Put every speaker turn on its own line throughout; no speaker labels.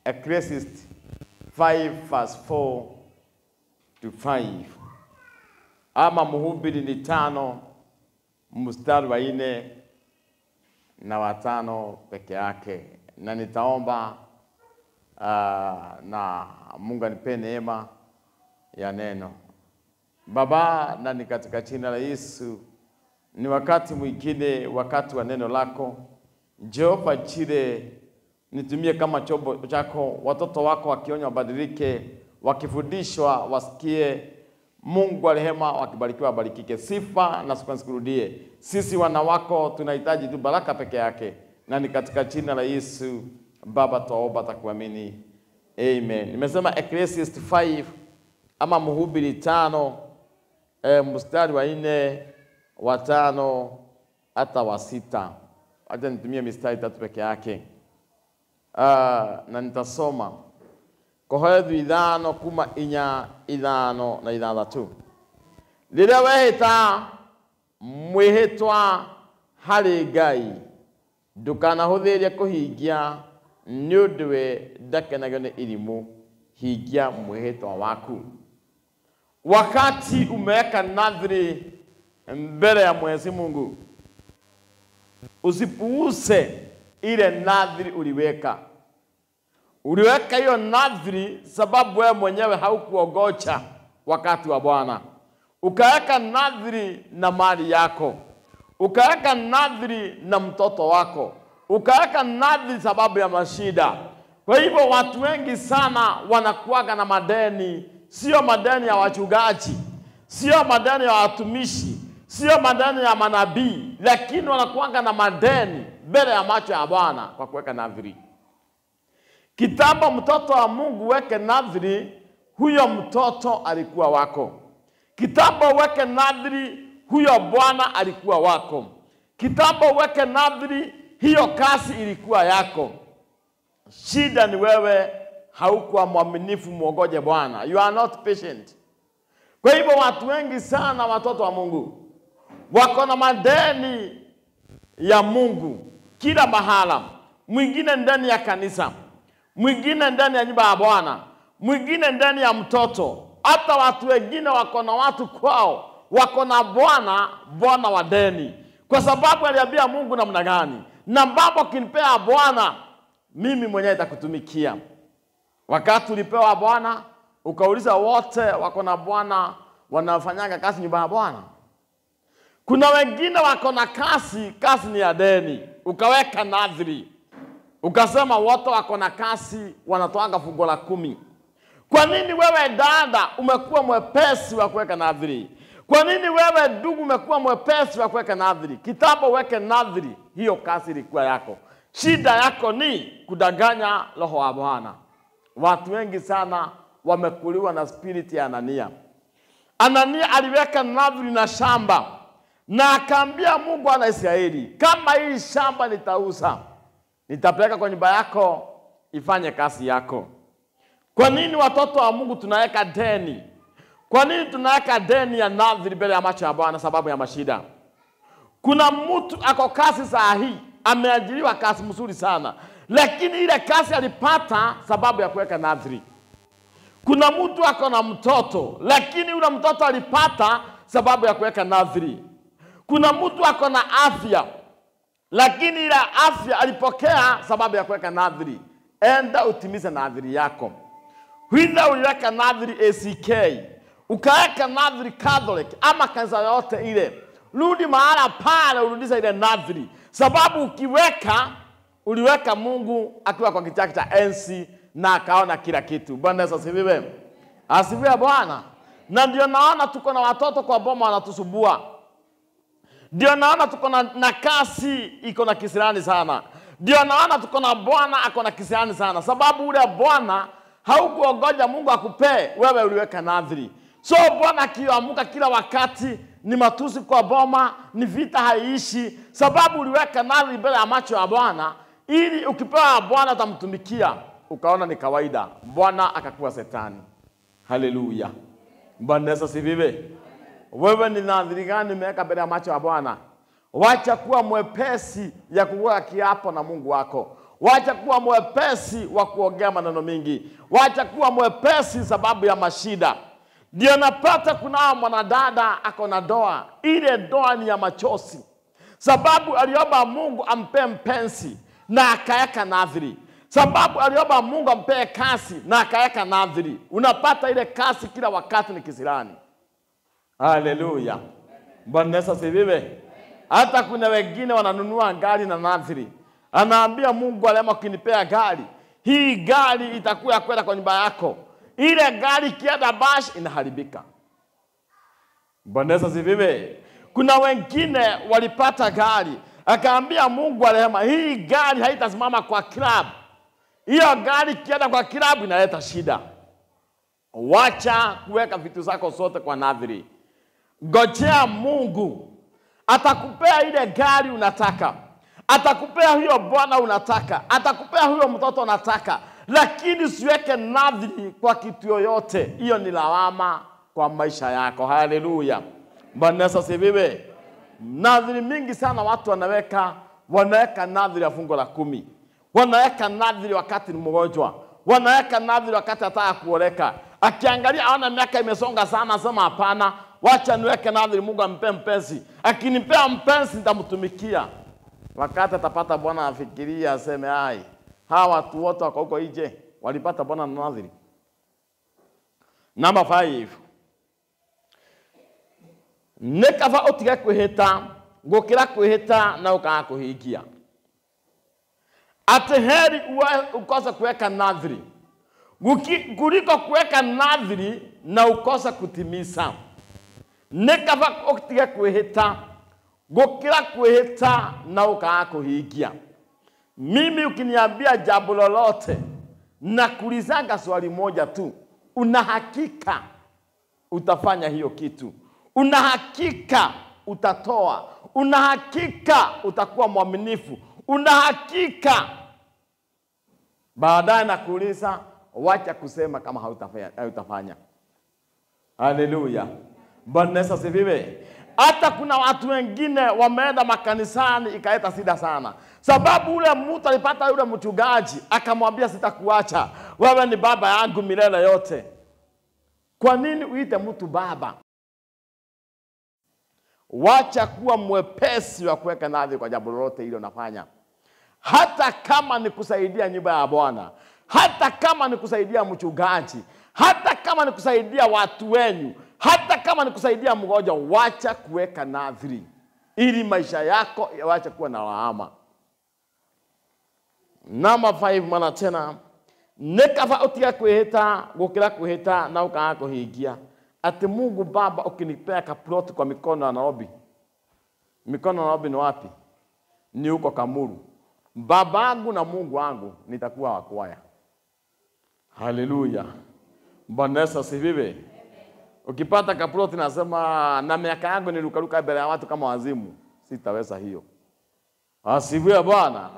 Ecclesiastes 5 verse 4 to 5. Ama Mhubiri ni 5 mstari wa 4 na wa 5 peke yake. Na nitaomba na Mungu anipe neema ya neno. Baba, na ni katika jina la Yesu, ni wakati mwingine, wakati wa neno lako. Jehova Jire, nitumie kama chombo chako, watoto wako wakionywa wabadilike, wakifundishwa wasikie. Mungu wa rehema, wakibarikiwa wabarikike. Sifa na shukrani zikurudie. Sisi wana wako tunahitaji tu baraka peke yake. Na ni katika jina la Yesu Baba twaomba takuamini. Amen. Nimesema Ecclesiastes 5 ama Mhubiri 5 mstari wa 4 wa 5 hata wa 6. Acha nitumie mistari 3 peke yake. Na nitasoma Koherethu 5 kuma 4 5 na 6. Rĩrĩa wehĩta mwĩhĩtwa harĩ Ngai, ndũkanahũthĩrie kũhingia nĩ ũndũ we ndakenagio nĩ irimũ. Hingia mwĩhĩtwa waku. Wakati umeweka nadhiri mbele ya Mwenyezi Mungu, usipuuze ile nadhiri uliweka. Uliweka hiyo nadhiri sababu wewe mwenyewe haukuogocha wakati wa Bwana. Ukaweka nadhiri na mali yako. Ukaweka nadhiri na mtoto wako. Ukaweka nadhiri sababu ya mashida. Kwa hivyo watu wengi sana wanakuaga na madeni. Sio madeni ya wachungaji, sio madeni ya watumishi, sio madeni ya manabii, lakini wanakuaga na madeni mbele ya macho ya Bwana kwa kuweka nadhiri. Kitambo mtoto wa Mungu weke nadhiri, huyo mtoto alikuwa wako. Kitambo weke nadhiri, huyo Bwana alikuwa wako. Kitambo weke nadhiri, hiyo kazi ilikuwa yako. Shida ni wewe haukuwa mwaminifu muongoje Bwana. You are not patient. Kwa hivyo watu wengi sana watoto wa Mungu wako na madeni ya Mungu kila mahala. Mwingine ndani ya kanisa, mwingine ndani ya nyumba ya Bwana, mwingine ndani ya mtoto. Hata watu wengine wako na watu kwao, wako na Bwana wa deni. Kwa sababu aliambia Mungu namna gani? Na mambo kinipea Bwana, mimi mwenyewe nitakutumikia. Wakati ulipewa Bwana, ukauliza wote wako na Bwana wanafanyanga kazi nyumba ya Bwana. Kuna wengine wako na kazi ni ya deni. Ukaweka nadhiri. Ukasema wote wako na kazi wanatoanga fungu la 10. Kwa nini wewe dada umekuwa mwepesi wa kuweka nadhiri? Kwa nini wewe ndugu umekuwa mwepesi wa kuweka nadhiri? Kitambo weke nadhiri, hiyo kazi ilikuwa yako. Shida yako ni kudanganya roho wa Bwana. Watu wengi sana wamekuliwa na spirit ya Anania. Anania aliweka nadhiri na shamba, na akaambia Mungu wa Israeli, kama hii shamba nitauza, nitapeleka kwa nyumba yako ifanye kazi yako. Kwa nini watoto wa Mungu tunaweka deni? Kwa nini tunaweka deni ya nadhiri mbele ya macho ya Bwana? Sababu ya mashida. Kuna mtu ako kazi saa hii, ameajiriwa kazi mzuri sana, lakini ile kazi alipata sababu ya kuweka nadhiri. Kuna mtu ako na mtoto, lakini ule mtoto alipata sababu ya kuweka nadhiri. Kuna mtu ako na afya, lakini ile afya alipokea sababu ya kuweka nadhiri. Enda utimize nadhiri yako. Huenda uliweka nadhiri ACK, ukaweka nadhiri Catholic ama kanisa yote ile, rudi mahala pale urudisha ile nadhiri. Sababu uliweka Mungu akiwa kwa kiti chake cha enzi na akaona kila kitu. Bwana Yesu asifiwe. Asifiwe Bwana. Na ndio naona tuko na watoto kwa boma wanatusubua. Ndio naona tuko na kasi iko na kisirani sana. Ndio naona tuko na Bwana ako na kisirani sana. Sababu ule Bwana haukuongoja Mungu akupe, wewe uliweka nadhiri. So Bwana akiamuka kila wakati ni matusi kwa boma, ni vita haiishi, sababu uliweka nadhiri mbele ya macho ya Bwana, ili ukipewa Bwana utamtumikia. Ukaona ni kawaida, Bwana akakuwa shetani. Haleluya. Bwana Yesu asifiwe. Wewe ni nadhiri gani umeweka mbele ya macho ya Bwana? Wacha kuwa mwepesi ya kuweka kiapo na Mungu wako. Wacha kuwa mwepesi wa kuongea maneno mingi. Wacha kuwa mwepesi sababu ya mashida. Ndio napata kuna mwanadada ako na doa. Ile doa ni ya machozi. Sababu aliomba Mungu ampe mpenzi na akaweka nadhiri. Sababu aliomba Mungu ampe kasi na akaweka nadhiri. Unapata ile kasi kila wakati ni kisirani. Haleluya. Bwana Yesu asifiwe. Hata kuna wengine wananunua gari na nadhiri. Anaambia Mungu alema ukinipea gari, hii gari itakuwa kwenda kwa nyumba yako. Ile gari kienda bash inaharibika. Bwana Yesu asifiwe. Kuna wengine walipata gari, akaambia Mungu alema hii gari haitasimama kwa club. Hiyo gari kienda kwa club inaleta shida. Wacha kuweka vitu zako zote kwa nadhiri. Ngojea Mungu. Atakupea ile gari unataka. Atakupea huyo bwana unataka. Atakupea huyo mtoto unataka. Lakini usiweke nadhiri kwa kitu yoyote. Hiyo ni lawama kwa maisha yako. Haleluya. Bwana Yesu asifiwe. Nadhiri mingi sana watu wanaweka nadhiri ya fungo la 10. Wanaweka nadhiri wakati ni mgonjwa. Wanaweka nadhiri wakati ataka kuoleka. Akiangalia aona miaka imesonga sana, sema hapana, wacha niweke nadhiri Mungu ampe mpenzi. Akinipea mpenzi nitamtumikia. Wakati atapata bwana afikiria aseme hai. Hawa watu wote wako huko nje walipata bwana na nadhiri. Number 5. Nekava otiga kwihita, gukira kwihita na ukaga kuhingia. Ateheri ukosa kuweka nadhiri. Kuliko kuweka nadhiri na ukosa kutimiza. Nekava otiga kwihita, gukira kwihita na ukaga kuhingia. Mimi ukiniambia jambo lolote na kuulizanga swali moja tu, una hakika utafanya hiyo kitu. Una hakika utatoa. Una hakika utakuwa mwaminifu. Una hakika. Baadaye nakuuliza, wacha kusema kama hautafanya. Haleluya. Bwana Yesu asifiwe. Hata kuna watu wengine wameenda makanisani ikaleta shida sana. Sababu ule mtu alipata yule mchungaji akamwambia sitakuacha. Wewe ni baba yangu milele yote. Kwa nini uite mtu baba? Wacha kuwa mwepesi wa kuweka nadhiri kwa jambo lolote hilo unafanya. Hata kama ni kusaidia nyumba ya Bwana, hata kama ni kusaidia mchungaji, hata kama ni kusaidia watu wenyu, hata kama ni kusaidia mgonjwa, wacha kuweka nadhiri ili maisha yako yawache kuwa na lawama. Number 5 mana tena, nekava otiga kwihita, gukira kwihita na ukaga kuhingia. Ati Mungu Baba ukinipea kaploti kwa mikono ya Nairobi. Mikono ya Nairobi ni wapi? Ni huko Kamuru. Baba yangu na Mungu wangu nitakuwa wakwaya. Haleluya. Bwana Yesu asifiwe. Ukipata kaploti nasema na miaka yangu nilukaruka mbele ya watu kama wazimu, sitaweza hiyo. Asifiwe Bwana.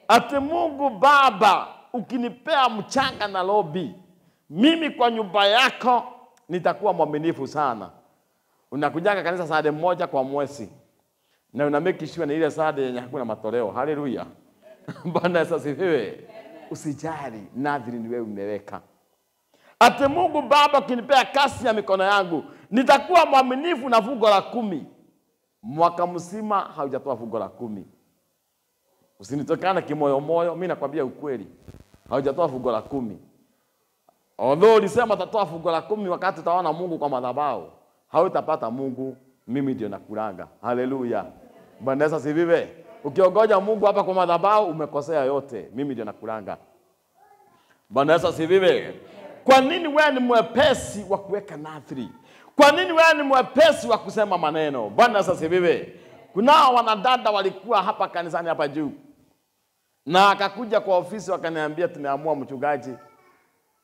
Ati Mungu Baba ukinipea mchanga na Nairobi, mimi kwa nyumba yako nitakuwa mwaminifu sana. Unakujanga kanisa Sunday moja kwa mwezi. Na unamake sure na ile Sunday yenye hakuna matoleo. Haleluya. Bwana Yesu asifiwe. Usijali, nadhiri ni wewe umeweka. Ate Mungu Baba ukinipea kasi ya mikono yangu, nitakuwa mwaminifu na fungo la 10. Mwaka mzima haujatoa fungo la 10. Usinitokana kimoyo moyo, mimi nakwambia ukweli. Haujatoa fungo la 10. Although ulisema utatoa fungo la 10 wakati utaona Mungu kwa madhabahu, hautapata Mungu, mimi ndio nakulanga. Haleluya. Bwana Yesu asifiwe. Ukiongoja Mungu hapa kwa madhabahu umekosea yote, mimi ndio nakulanga. Bwana Yesu asifiwe. Kwa nini wewe ni mwepesi wa kuweka nadhiri? Kwa nini wewe ni mwepesi wa kusema maneno? Bwana Yesu asifiwe. Kuna wanadada walikuwa hapa kanisani hapa juu. Na akakuja kwa ofisi wakaniambia tumeamua mchungaji,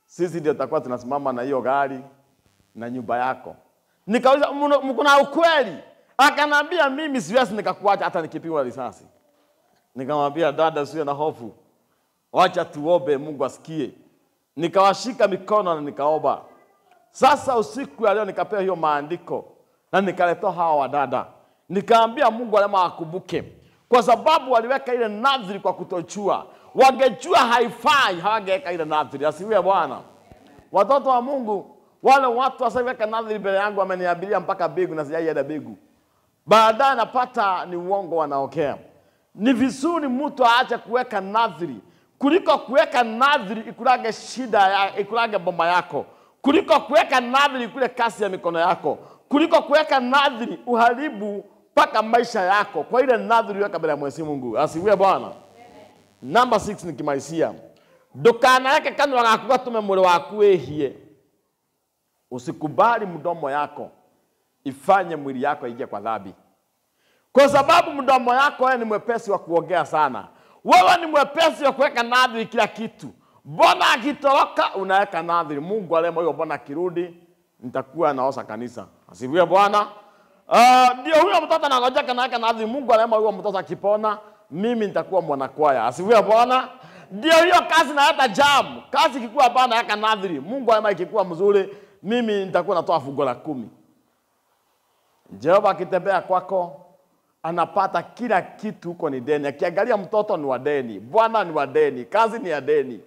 sisi ndio tutakuwa tunasimama na hiyo gari na nyumba yako. Nikauliza mkuna ukweli? Akanambia mimi siwezi nikakuacha hata nikipigwa risasi. Nikamwambia dada usiwe na hofu. Wacha tuombe Mungu asikie. Nikawashika mikono na nikaomba. Sasa usiku ya leo nikapewa hiyo maandiko na nikaletoa hawa wadada. Nikaambia Mungu alema akumbuke. Kwa sababu waliweka ile nadhiri kwa kutojua. wangejua haifai, hawangeweka ile nadhiri. Asifiwe Bwana. Watoto wa Mungu, wale watu wasaiweka nadhiri mbele yangu wameniabiria mpaka begu na sijaienda begu. Baadaye napata ni uongo wanaokea. Ni vizuri mtu aache kuweka nadhiri kuliko kuweka nadhiri ikulage shida ikulage bomba yako, kuliko kuweka nadhiri kule kasi ya mikono yako, kuliko kuweka nadhiri uharibu mpaka maisha yako. Kwa ile nadhiri weka mbele ya Mwenyezi Mungu. Asifiwe Bwana. Number 6 nikimalizia. Dukana yake kanwa gakuga tume mwili waku ehie. Usikubali mdomo yako ifanye mwili yako ingie kwa dhambi. Kwa sababu mdomo yako wewe ni mwepesi wa kuongea sana. Wewe ni mwepesi wa kuweka nadhiri kila kitu. Mbona akitoroka unaweka nadhiri. Mungu alema huyo mbona kirudi nitakuwa naosha kanisa. Asifiwe Bwana. Ndio huyo mtoto anangojeka naweka nadhiri. Mungu alema huyo mtoto akipona mimi nitakuwa mwanakwaya. Asifiwe Bwana. Ndio hiyo kazi na hata jam. Kazi ikikuwa bana naweka nadhiri. Mungu alema ikikuwa mzuri mimi nitakuwa natoa fungu la 10. Jehova akitembea kwako anapata kila kitu huko ni deni. Akiangalia mtoto ni wa deni, bwana ni wa deni, kazi ni ya deni.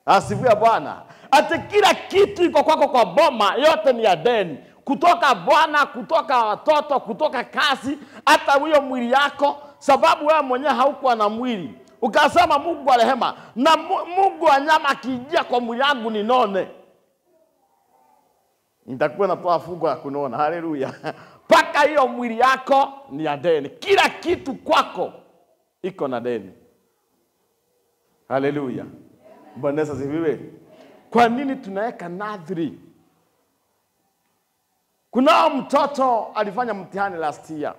Asifiwe Bwana. Ati kila kitu iko kwako kwa boma yote ni ya deni. Kutoka bwana, kutoka watoto, kutoka kazi, hata huyo mwili yako, sababu wewe mwenyewe haukuwa na mwili. Ukasema Mungu wa rehema na Mungu wa nyama akijia kwa mwili yangu ninone, nitakuwa natoa fungu la kunona. Haleluya. Paka hiyo mwili yako ni ya deni. Kila kitu kwako iko na deni. Haleluya. Bwana Yesu asifiwe. Kwa nini tunaweka nadhiri? Kuna mtoto alifanya mtihani last year.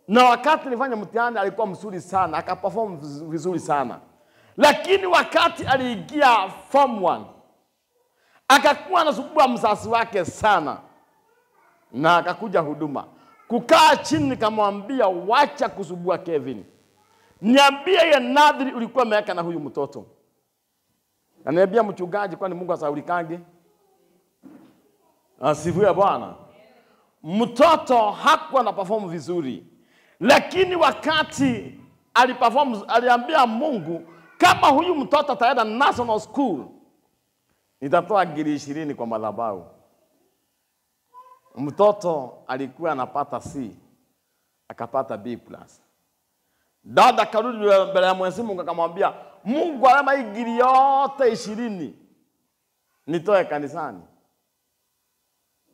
Na wakati alifanya mtihani alikuwa mzuri sana, akaperform vizuri sana. Lakini wakati aliingia form 1 akakuwa anasumbua mzazi wake sana. Na akakuja huduma. Kukaa chini nikamwambia wacha kusumbua Kevin. Niambie ile nadhiri ulikuwa umeweka na huyu mtoto. Ananiambia mchungaji kwani Mungu asaulikange? Asifiwe Bwana. Mtoto hakuwa na perform vizuri. Lakini wakati aliperform aliambia Mungu kama huyu mtoto ataenda national school nitatoa giri 20 kwa madhabahu. Mtoto alikuwa anapata C, akapata B+. Dada karudi mbele ya Mwenyezi Mungu akamwambia Mungu alama hii giri yote 20 nitoe kanisani.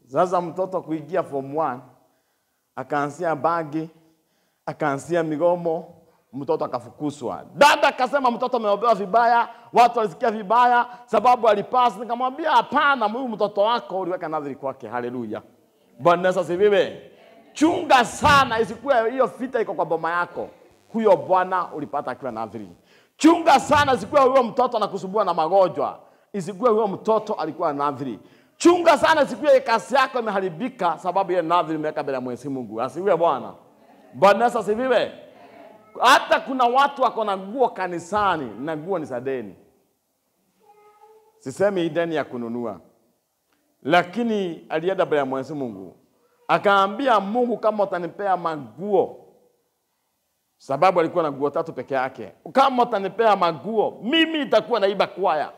Sasa mtoto kuingia form 1 akaanzia bagi, akaanzia migomo, mtoto akafukuzwa. Dada akasema mtoto ameobewa vibaya, watu walisikia vibaya sababu alipasi. Nikamwambia hapana, huyu mtoto wako uliweka nadhiri kwake. Haleluya. Bwana Yesu asifiwe. Chunga sana isikuwe hiyo vita iko kwa boma yako. Huyo bwana ulipata akiwa nadhiri. Chunga sana isikuwe huyo mtoto anakusumbua na magonjwa. Isikuwe huyo mtoto alikuwa nadhiri. Chunga sana isikuwe kazi yako imeharibika sababu ya nadhiri umeweka mbele ya Mwenyezi Mungu. Asifiwe Bwana. Bwana Yesu asifiwe. Hata kuna watu wako na nguo kanisani na nguo ni za deni. Sisemi hii deni ya kununua. Lakini alienda mbele ya Mwenyezi Mungu. Akaambia Mungu kama utanipea manguo. Sababu alikuwa na nguo 3 peke yake. Kama utanipea manguo, mimi nitakuwa naiba kwaya.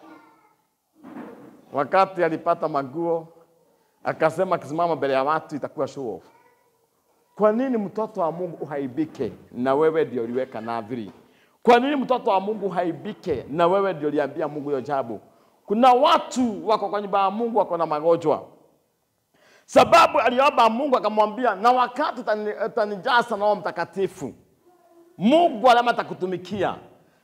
Wakati alipata manguo, akasema akisimama mbele ya watu itakuwa show off. Kwa nini mtoto wa Mungu uhaibike na wewe ndio uliweka nadhiri? Kwa nini mtoto wa Mungu uhaibike na wewe ndio uliambia Mungu hiyo jambo? Kuna watu wako kwa nyumba ya Mungu wako na magonjwa. Sababu aliomba Mungu akamwambia na wakati utanijaza na Roho Mtakatifu, Mungu alama atakutumikia.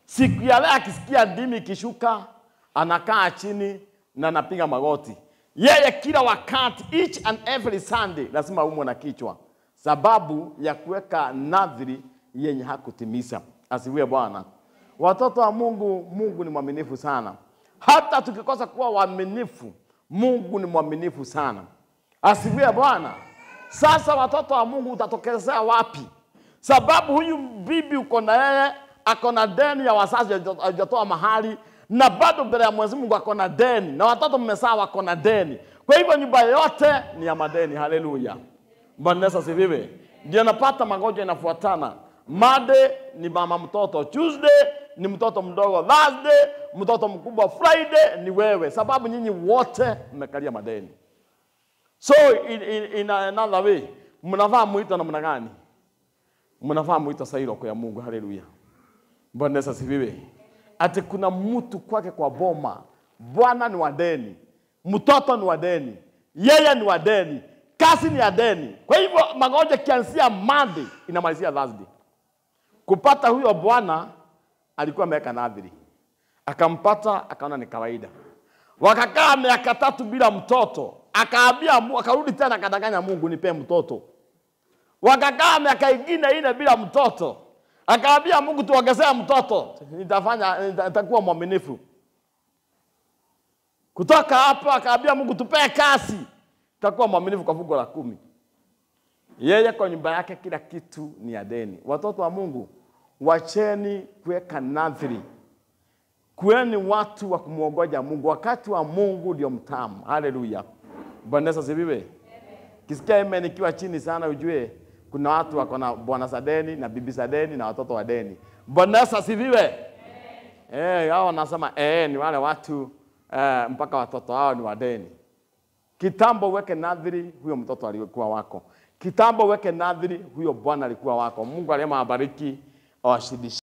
Siku ya leo akisikia dimi ikishuka, anakaa chini na anapiga magoti. Yeye kila wakati, each and every Sunday, lazima umwe na kichwa. Sababu ya kuweka nadhiri yenye hakutimiza. Asifiwe Bwana. Watoto wa Mungu, Mungu ni mwaminifu sana. Hata tukikosa kuwa waaminifu, Mungu ni mwaminifu sana. Asifiwe Bwana. Sasa watoto wa Mungu utatokezea wapi? Sababu huyu bibi uko na yeye, ako na deni ya wazazi hajatoa mahali, na bado mbele ya Mwenyezi Mungu ako na deni, na watoto mmezaa wako na deni. Kwa hivyo nyumba yote ni ya madeni. Haleluya. Bwana Yesu asifiwe. Ndio napata magonjwa inafuatana. Monday ni mama mtoto, Tuesday ni mtoto mdogo, Thursday mtoto mkubwa, Friday ni wewe, sababu nyinyi wote mmekalia madeni. So in another way, mnafaa muita namna gani? Mnafaa muita sahihi kwa Mungu. Haleluya. Bwana Yesu asifiwe. Ati kuna mtu kwake kwa boma, bwana ni wa deni, mtoto ni wa deni, yeye ni wa deni, kazi ni ya deni. Kwa hivyo magonjwa kianzia Monday inamalizia Thursday. Kupata huyo bwana alikuwa ameweka nadhiri, akampata, akaona ni kawaida. Wakakaa miaka 3 bila mtoto, akaambia, akarudi tena akadanganya Mungu, nipe mtoto. Wakakaa miaka ingine 4 bila mtoto, akaambia Mungu, tuongezea mtoto, nitakuwa mwaminifu. Kutoka hapo akaambia Mungu, tupe kazi, nitakuwa mwaminifu kwa fungu la 10. Yeye kwa nyumba yake kila kitu ni ya deni. Watoto wa Mungu, wacheni kuweka nadhiri. Kuweni watu wa kumuongoja Mungu. Wakati wa Mungu ndio mtamu. Haleluya. Bwana Yesu asifiwe. Kisikia amen nikiwa chini sana, ujue kuna watu wako na bwana za deni na bibi za deni na watoto wa deni. Bwana Yesu asifiwe. Hao wanasema ni wale watu mpaka watoto hao ni wa deni. Kitambo weke nadhiri, huyo mtoto alikuwa wako. Kitambo weke nadhiri, huyo bwana alikuwa wako. Mungu aliyema abariki awashidishe.